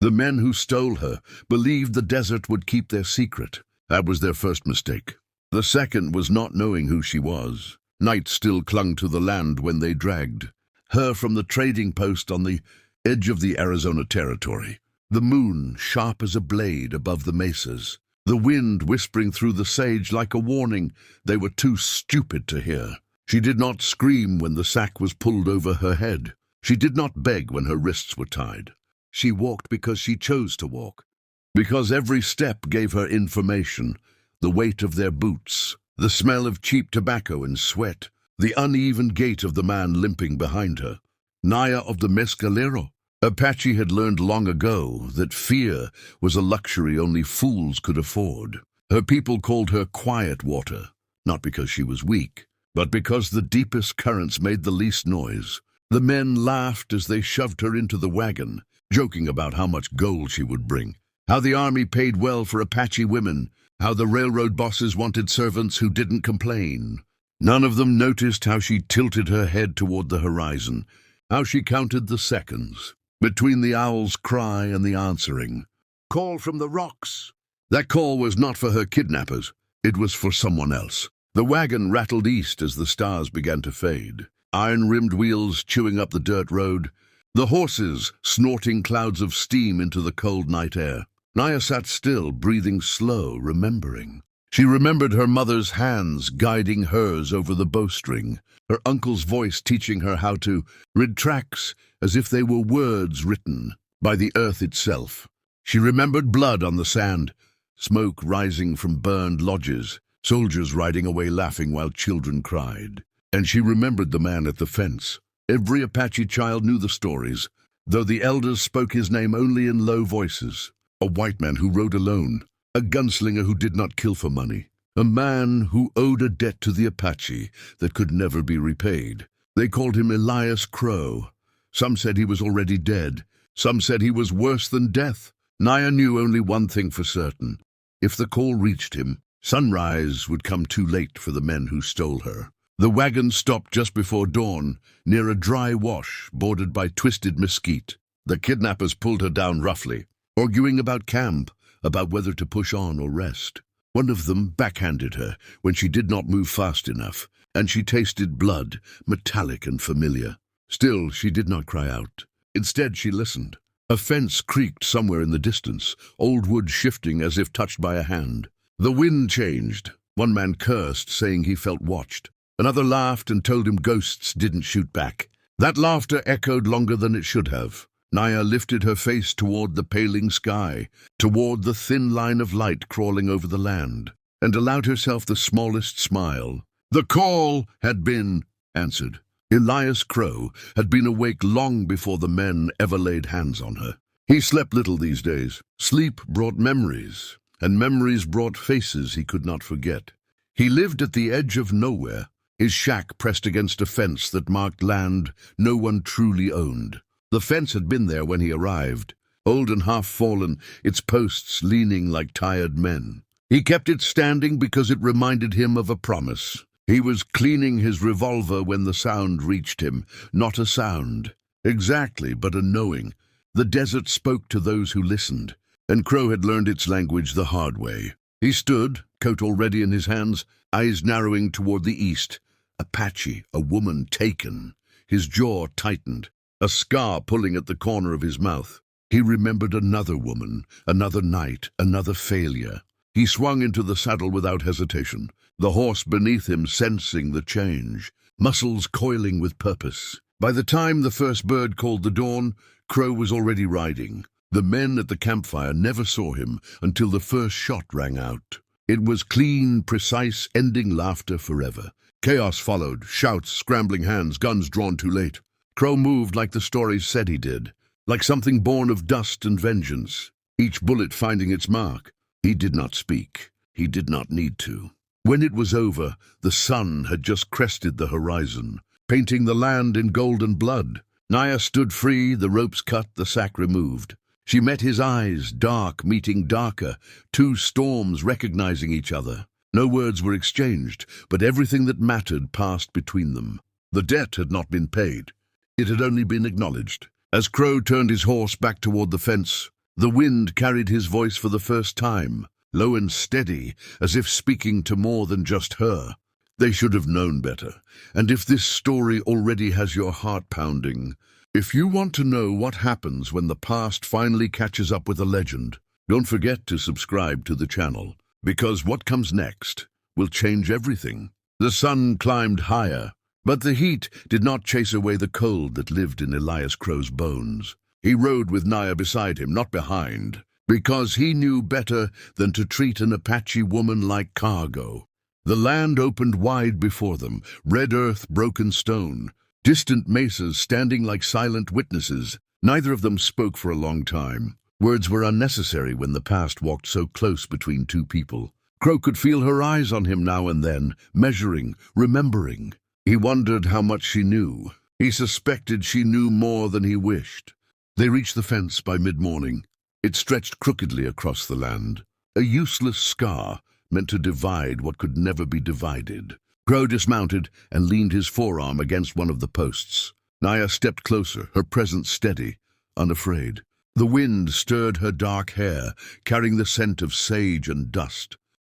The men who stole her believed the desert would keep their secret. That was their first mistake. The second was not knowing who she was. Night still clung to the land when they dragged her from the trading post on the edge of the Arizona territory. The moon, sharp as a blade above the mesas. The wind whispering through the sage like a warning they were too stupid to hear. She did not scream when the sack was pulled over her head. She did not beg when her wrists were tied. She walked because she chose to walk. Because every step gave her information, the weight of their boots, the smell of cheap tobacco and sweat, the uneven gait of the man limping behind her. Naya of the Mescalero. Apache had learned long ago that fear was a luxury only fools could afford. Her people called her Quiet Water, not because she was weak, but because the deepest currents made the least noise. The men laughed as they shoved her into the wagon, joking about how much gold she would bring, how the army paid well for Apache women, how the railroad bosses wanted servants who didn't complain. None of them noticed how she tilted her head toward the horizon, how she counted the seconds between the owl's cry and the answering call from the rocks. That call was not for her kidnappers. It was for someone else. The wagon rattled east as the stars began to fade, iron-rimmed wheels chewing up the dirt road, the horses snorting clouds of steam into the cold night air. Naya sat still, breathing slow, remembering. She remembered her mother's hands guiding hers over the bowstring, her uncle's voice teaching her how to rid tracks as if they were words written by the earth itself. She remembered blood on the sand, smoke rising from burned lodges, soldiers riding away laughing while children cried. And she remembered the man at the fence. Every Apache child knew the stories, though the elders spoke his name only in low voices. A white man who rode alone, a gunslinger who did not kill for money, a man who owed a debt to the Apache that could never be repaid. They called him Elias Crow. Some said he was already dead. Some said he was worse than death. Naya knew only one thing for certain. If the call reached him, sunrise would come too late for the men who stole her. The wagon stopped just before dawn, near a dry wash bordered by twisted mesquite. The kidnappers pulled her down roughly, arguing about camp, about whether to push on or rest. One of them backhanded her when she did not move fast enough, and she tasted blood, metallic and familiar. Still, she did not cry out. Instead, she listened. A fence creaked somewhere in the distance, old wood shifting as if touched by a hand. The wind changed. One man cursed, saying he felt watched. Another laughed and told him ghosts didn't shoot back. That laughter echoed longer than it should have. Naya lifted her face toward the paling sky, toward the thin line of light crawling over the land, and allowed herself the smallest smile. The call had been answered. Elias Crow had been awake long before the men ever laid hands on her. He slept little these days. Sleep brought memories, and memories brought faces he could not forget. He lived at the edge of nowhere, his shack pressed against a fence that marked land no one truly owned. The fence had been there when he arrived, old and half-fallen, its posts leaning like tired men. He kept it standing because it reminded him of a promise. He was cleaning his revolver when the sound reached him. Not a sound, exactly, but a knowing. The desert spoke to those who listened, and Crow had learned its language the hard way. He stood, coat already in his hands, eyes narrowing toward the east. Apache, a woman taken. His jaw tightened, a scar pulling at the corner of his mouth. He remembered another woman, another night, another failure. He swung into the saddle without hesitation, the horse beneath him sensing the change, muscles coiling with purpose. By the time the first bird called the dawn, Crow was already riding. The men at the campfire never saw him until the first shot rang out. It was clean, precise, ending laughter forever. Chaos followed, shouts, scrambling hands, guns drawn too late. Crow moved like the stories said he did, like something born of dust and vengeance, each bullet finding its mark. He did not speak. He did not need to. When it was over, the sun had just crested the horizon, painting the land in golden blood. Naya stood free, the ropes cut, the sack removed. She met his eyes, dark meeting darker, two storms recognizing each other. No words were exchanged, but everything that mattered passed between them. The debt had not been paid. It had only been acknowledged. As Crow turned his horse back toward the fence, The wind carried his voice for the first time, low and steady, as if speaking to more than just her. They should have known better. And if this story already has your heart pounding, if you want to know what happens when the past finally catches up with a legend, don't forget to subscribe to the channel, because what comes next will change everything. The sun climbed higher, but the heat did not chase away the cold that lived in Elias Crow's bones. He rode with Naya beside him, not behind, because he knew better than to treat an Apache woman like cargo. The land opened wide before them, red earth, broken stone, distant mesas standing like silent witnesses. Neither of them spoke for a long time. Words were unnecessary when the past walked so close between two people. Crow could feel her eyes on him now and then, measuring, remembering. He wondered how much she knew. He suspected she knew more than he wished. They reached the fence by mid-morning. It stretched crookedly across the land, a useless scar meant to divide what could never be divided. Crow dismounted and leaned his forearm against one of the posts. Naya stepped closer, her presence steady, unafraid. The wind stirred her dark hair, carrying the scent of sage and dust.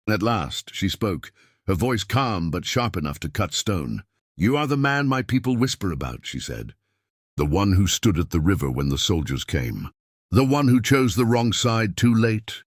At last she spoke, her voice calm but sharp enough to cut stone. "You are the man my people whisper about," she said. "The one who stood at the river when the soldiers came. The one who chose the wrong side too late.